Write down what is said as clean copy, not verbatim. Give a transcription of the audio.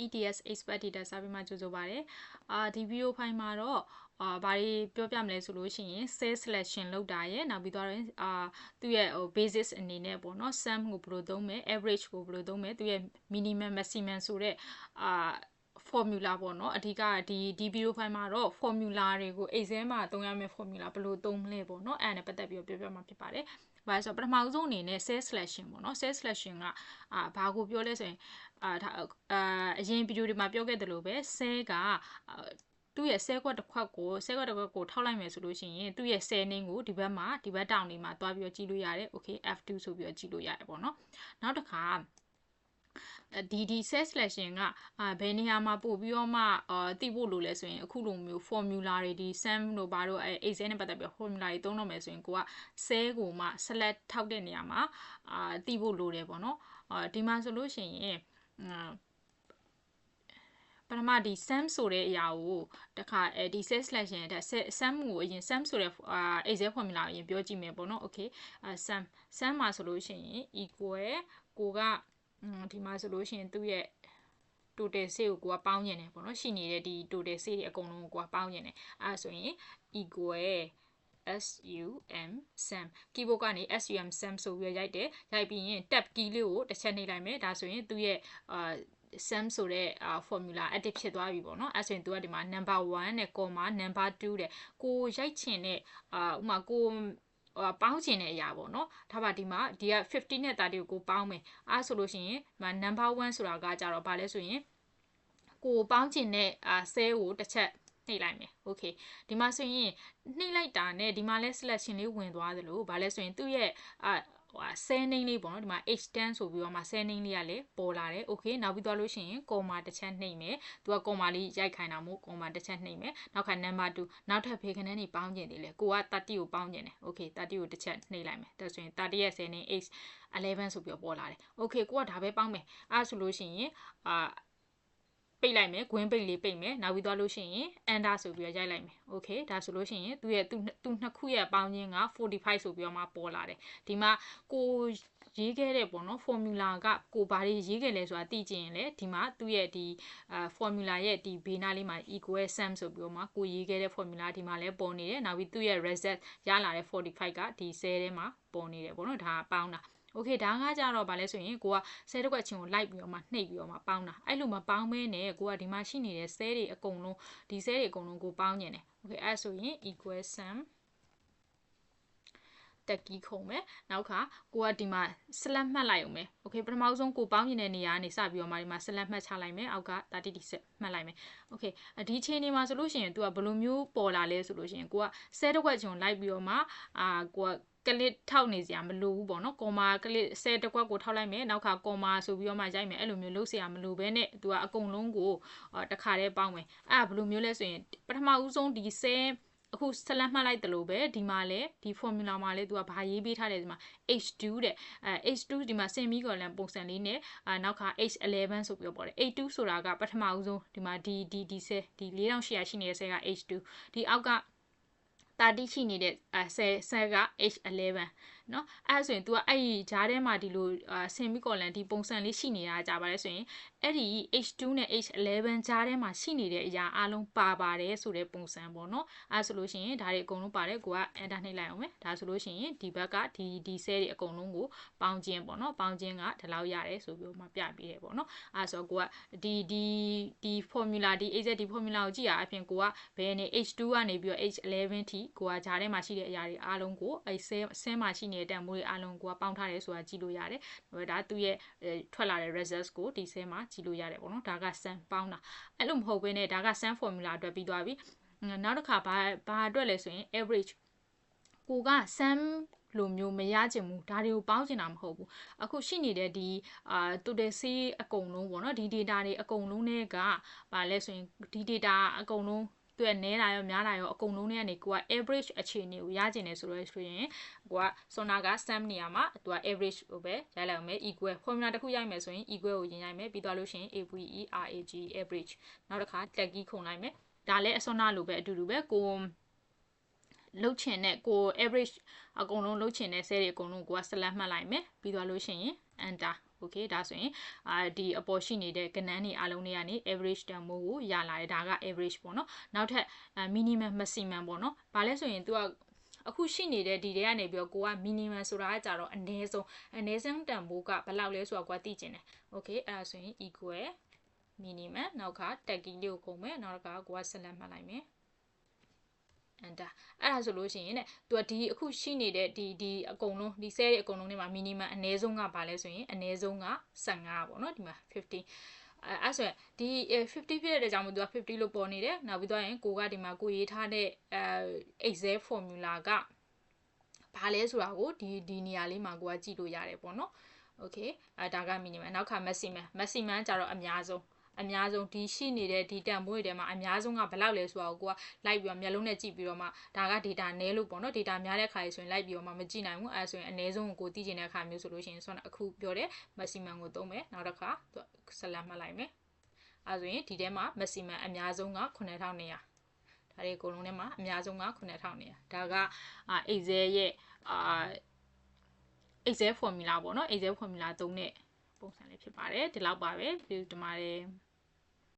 ETS expert data စာပြီးမှကြိုဆိုပါတယ်ဒီ video file မှာတော့ဘာတွေပြောပြမလဲဆိုလို့ရှိရင် cell selection လုပ်တာရယ်နောက်ပြီးတော့သူ့ရဲ့basis အနေနဲ့ပေါ့နော် sum ကိုဘယ်လိုသုံးမယ် average ကိုဘယ်လိုသုံးမယ်သူ့ရဲ့ minimum maximum ဆိုတဲ့formula ပေါ့နော်အဓိကဒီ video file မှာတော့ formula တွေကို exam မှာသုံးရမယ့် formula ဘယ်လိုသုံးမလဲပေါ့နော်အဲ့ဒါနဲ့ပတ်သက်ပြီးပြောပြမှာဖြစ်ပါတယ်ဘာလို့ဆိုတော့ပထမဆုံးအနေနဲ့ cell selection ပေါ့နော် cell selection ကဘာကိုပြောလဲဆိုရင်အရင် video တွေမှာပြောခဲ့တယ်လို့ပဲ cell ကသူ့ရဲ့ cell ကွက်တစ်ခွက်ကိုထောက်လိုက်မယ်ဆိုလို့ရှိရင်သူ့ရဲ့ cell name ကိုဒီဘက်တောင်တွေမှာတွားပြီးတော့ကြည့်လို့ရတယ် okay F2 ဆိုပြီးတော့ကြည့်လို့ရတယ်ပေါ့နော်နောက်တစ်ခါဒီ cell selection ကဘယ်နေရာမှာပို့ပြီးတော့မှသိဖို့လိုလဲဆိုရင်အခုလိုမျိုး formula တွေဒီ sum တို့ဘာတို့exam နဲ့ပတ်သက်ပြီး formula တွေသုံးတော့မယ်ဆိုရင်ကိုက cell ကိုမှ select ထောက်တဲ့နေရာမှာသိဖို့လိုတယ်ပေါ့နော်ဒီမှာဆိုလို့ရှိရင်ပထမဒီ sum ဆိုတဲ့အရာကိုတခါဒီ cell selection တဲ့ sum ကိုအရင် sum ဆိုတဲ့exam formula ကိုအရင်ပြောကြည့်မယ်ပေါ့နော် okay sum မှာဆိုလို့ရှိရင် equal ကိုကဒီမှာဆိုလို့ရှိရင်သူ့ရဲ့ total ဆေးကိုကပေါင်းကျင်တယ်ပေါ့နော်ရှိနေတဲ့ဒီ total ဆေးတွေအကုန်လုံးကိုကပေါင်းကျင်တယ်အဲ့ဆိုရင် equal sum keyboard ကနေ sum ဆိုပြီးရိုက်တယ်ရိုက်ပြီးရင် tab key လေးကိုတစ်ချက်နှိပ်လိုက်မယ်ဒါဆိုရင်သူ့ရဲ့sum ဆိုတဲ့ formula active ဖြစ်သွားပြီပေါ့နော်အဲ့ဆိုရင်သူကဒီမှာ number 1နဲ့ comma number 2တဲ့ကိုရိုက်ချင်တဲ့ဥမာကိုပေါင်းချင်တဲ့အရာပေါ့နော်ဒါပါဒီမှာဒီက50နဲ့30ကိုပေါင်းမယ်အဲ့ဆိုလို့ရှိရင် number 1ဆိုတာကကြတော့ဗာလဲဆိုရင်ကိုပေါင်းချင်တဲ့cellကိုတစ်ချက်နှိပ်လိုက်မယ် okay ဒီမှာဆိုရင်နှိပ်လိုက်တာနဲ့ဒီမှာလဲ selection လေးဝင်သွားသလိုဗာလဲဆိုရင်သူ့ရဲ့cell name လေးပေါ့နော်ဒီမှာ h10 ဆိုပြီးတော့မှ cell name လေးကလည်းပေါ်လာတယ် okay နောက်ပြီးသွားလို့ရှိရင် comma တစ်ချက်နှိပ်မယ်သူက comma လေးရိုက်ခိုင်းတာမို့ comma တစ်ချက်နှိပ်မယ်နောက်ခါ number 2နောက်ထပ်ဖေခဏန်းနေပေါင်းကျင်တယ်လေကိုက30ကိုပေါင်းကျင်တယ် okay 30ကိုတစ်ချက်နှိပ်လိုက်မယ်ဒါဆိုရင်30ရဲ့ cell name h11 ဆိုပြီးတော့ပေါ်လာတယ် okay ကိုကဒါပဲပေါင်းမယ်အဲ့ဆိုလို့ရှိရင်ပိတ်လိုက်မယ်ဂွင်းပိတ်လေးပိတ်မယ်နောက်ပြီးသွားလို့ရှိရင် enter ဆိုပြီးတော့ရိုက်လိုက်မယ် okay ဒါဆိုလို့ရှိရင်သူနှစ်ခုရဲ့ပေါင်းခြင်းက45ဆိုပြီးတော့မှပေါ်လာတယ်ဒီမှာကိုရေးခဲ့တဲ့ပေါ့နော် formula ကကိုဘာတွေရေးခဲ့လဲဆိုတာသိကြရင်လေဒီမှာသူ့ရဲ့ဒီformula ရဲ့ဒီဘေးနားလေးမှာ equal sum ဆိုပြီးတော့မှကိုရေးခဲ့တဲ့ formula ဒီမှာလည်းပေါ်နေတယ်နောက်ပြီးသူ့ရဲ့ result ရလာတဲ့45ကဒီ cell ထဲမှာပေါ်နေတယ်ပေါ့နော်ဒါကပေါင်းတာokay ဒါကကြတော့ဗာလဲဆိုရင်ကိုက cell တစ်ခွက်ချင်းကိုလိုက်ပြီးတော့မှနှိပ်ပြီးတော့မှပေါင်းတာအဲ့လိုမပေါင်းမဲနဲ့ကိုကဒီမှာရှိနေတဲ့ cell တွေအကုန်လုံးဒီ cell တွေအကုန်လုံးကိုပေါင်းကျင်တယ် okay အဲ့ဆိုရင် equal sum တက်ကြီးခုံမယ်နောက်ခါကိုကဒီမှာ select မှတ်လိုက်အောင်မယ် okay ပထမဆုံးကိုပေါင်းကျင်တဲ့နေရာကနေစပြီးတော့မှဒီမှာ select မှတ်ချလိုက်မယ်အောက်က30 မှတ်လိုက်မယ် okay ဒီချိန်နေမှာဆိုလို့ရှိရင် तू ကဘယ်လိုမျိုးပေါ်လာလဲဆိုလို့ရှိရင်ကိုက cell တစ်ခွက်ချင်းလိုက်ပြီးတော့မှကိုကကလစ်ထောက်နေစရာမလိုဘူးပေါ့နော်ကွန်မာကလစ်ဆယ်တစ်ခွက်ကိုထောက်လိုက်မယ်နောက်ခါကွန်မာဆိုပြီးတော့မှရိုက်မယ်အဲ့လိုမျိုးလုပ်စရာမလိုဘဲနဲ့သူကအကုန်လုံးကိုတစ်ခါတည်းပေါင်းမယ်အဲ့ဘယ်လိုမျိုးလဲဆိုရင်ပထမဦးဆုံးဒီဆယ်အခုဆက်လက်မှတ်လိုက်တယ်လို့ပဲဒီမှာလဲဒီ formula မှာလဲသူကဘာရေးပေးထားတယ်ဒီမှာ h2 တဲ့ h2 ဒီမှာ semicolon ပုံစံလေးနဲ့နောက်ခါ h11 ဆိုပြီးတော့ပေါ်တယ် h2 ဆိုတာကပထမဦးဆုံးဒီမှာဒီဆယ်ဒီ4800ရှိနေတဲ့ဆယ်က h2 ဒီအောက်က30ရှိနေတဲ့ဆယ်က h11 เนาะအဲ့ဆိုရင် तू ကအဲ့ဒီဂျားထဲမှာဒီလိုsemicolon ဒီပုံစံလေးရှိနေတာကြာပါတယ်ဆိုရင်အဲ့ဒီ h2 နဲ့ h11 ဂျားထဲမှာရှိနေတဲ့အရာအလုံးပါပါတယ်ဆိုတဲ့ပုံစံပေါ့เนาะအဲ့ဆိုလို့ရှိရင်ဒါတွေအကုန်လုံးပါတယ်ကိုက enter နှိပ်လိုက်အောင်မယ်ဒါဆိုလို့ရှိရင်ဒီဘက်ကဒီ cell တွေအကုန်လုံးကိုပေါင်းခြင်းပေါ့เนาะပေါင်းခြင်းကဒီလောက်ရတယ်ဆိုပြီးမှပြပေးတယ်ပေါ့เนาะအဲ့ဆိုကိုကဒီ formula ဒီ exact ဒီ formula ကိုကြည့်ရအပြင်ကိုကဘယ်နေ h2 ကနေပြီးတော့ h11 ထိကိုကဂျားထဲမှာရှိတဲ့အရာတွေအားလုံးကိုအဲ့ cell မှာရှိနေတဲ့တန်ဖိုးတွေအားလုံးကိုကပေါင်းထားတယ်ဆိုတာကြည့်လို့ရတယ်ဒါသူ့ရဲ့ထွက်လာတဲ့ results ကိုဒီ cell မှာကြည့်လို့ရတယ်ပေါ့နော်ဒါက sum ပေါင်းတာအဲ့လိုမဟုတ်ဘဲနဲ့ဒါက sum formula အတွက်ပြီးသွားပြီနောက်တစ်ခါဘာအတွက်လဲဆိုရင် average ကိုက sum လိုမျိုးမရချင်ဘူးဒါတွေကိုပေါင်းချင်တာမဟုတ်ဘူးအခုရှိနေတဲ့ဒီtotal C အကုန်လုံးပေါ့နော်ဒီ data တွေအကုန်လုံးတွေကဘာလဲဆိုရင်ဒီ data အကုန်လုံးသူကနဲတာရောများတာရောအကုန်လုံးတွေကနေကိုက average အခြေအနေကိုရကျင်နေဆိုရင်ကိုကစွန်နာက sum နေရာမှာသူက average ကိုပဲရိုက်လိုက်အောင်မယ် equal formula တစ်ခုရိုက်မယ်ဆိုရင် equal ကိုရင်ရိုက်မယ်ပြီးသွားလို့ရှိရင် average နောက်တစ်ခါတက်ကြီးခုန်လိုက်မယ်ဒါလည်းအစွန်နာလိုပဲအတူတူပဲကိုလုတ်ချင်တဲ့ကို average အကုန်လုံးလုတ်ချင်တဲ့ cell တွေအကုန်လုံးကိုက select မှတ်လိုက်မယ်ပြီးသွားလို့ရှိရင် enter okay ဒါဆိုရင်ဒီအပေါ်ရှိနေတဲ့ကဏ္ဍတွေအလုံးတွေကနေ average တန်ဖိုးကိုရလာတယ်ဒါက average ပေါ့နော်နောက်ထပ် minimum maximum ပေါ့နော်ဘာလဲဆိုရင် तू ကအခုရှိနေတဲ့ဒီတွေကနေပြီးတော့ကိုက minimum ဆိုတာကကြတော့အနည်းဆုံးတန်ဖိုးကဘယ်လောက်လဲဆိုတော့ကိုကသိကျင်တယ် okay အဲ့ဒါဆိုရင် equal minimum နောက်က tag key လေးကိုခုံမယ်နောက်ကကိုကဆက်လက်မှတ်လိုက်မယ် enter အဲ့ဒါဆိုလို့ရှိရင်သူကဒီအခုရှိနေတဲ့ဒီအကုန်လုံးဒီ cell တွေအကုန်လုံးတွေမှာ minimum အနည်းဆုံးကဘာလဲဆိုရင်အနည်းဆုံးက15ပေါ့နော်ဒီမှာ50အဲ့ဆိုရင်ဒီ50ဖြစ်တဲ့ကြောင့်မို့သူက50လို့ပေါ်နေတယ်နောက်ပြီးတော့ရင်ကိုကဒီမှာကိုရေးထားတဲ့Excel formula ကဘာလဲဆိုတာကိုဒီနေရာလေးမှာကိုကကြည့်လို့ရတယ်ပေါ့နော် okay ဒါက minimum နောက်က maximum ကျတော့အများဆုံးဒီရှိနေတဲ့ဒီတန်ဖိုးတွေထဲမှာအများဆုံးကဘယ်လောက်လဲဆိုတာကိုကလိုက်ပြီးတော့မျက်လုံးနဲ့ကြည့်ပြီးတော့မှဒါက data နည်းလို့ပေါ့နော် data များတဲ့ခါကြီးဆိုရင်လိုက်ပြီးတော့မှမကြည့်နိုင်ဘူးအဲဆိုရင်အနည်းဆုံးကိုသိချင်တဲ့အခါမျိုးဆိုလို့ရှိရင်ဆိုတော့အခုပြောတဲ့ maximum ကိုသုံးမယ်နောက်တစ်ခါဆက်လက်မှတ်လိုက်မယ်အဲဆိုရင်ဒီထဲမှာ maximum အများဆုံးက9200ဒါတွေအကုန်လုံးထဲမှာအများဆုံးက9200ဒါကExcel ရဲ့Excel formula ပေါ့နော် Excel formula သုံးတဲ့ပုံစံလေးဖြစ်ပါတယ်ဒီလောက်ပါပဲဒီမှာ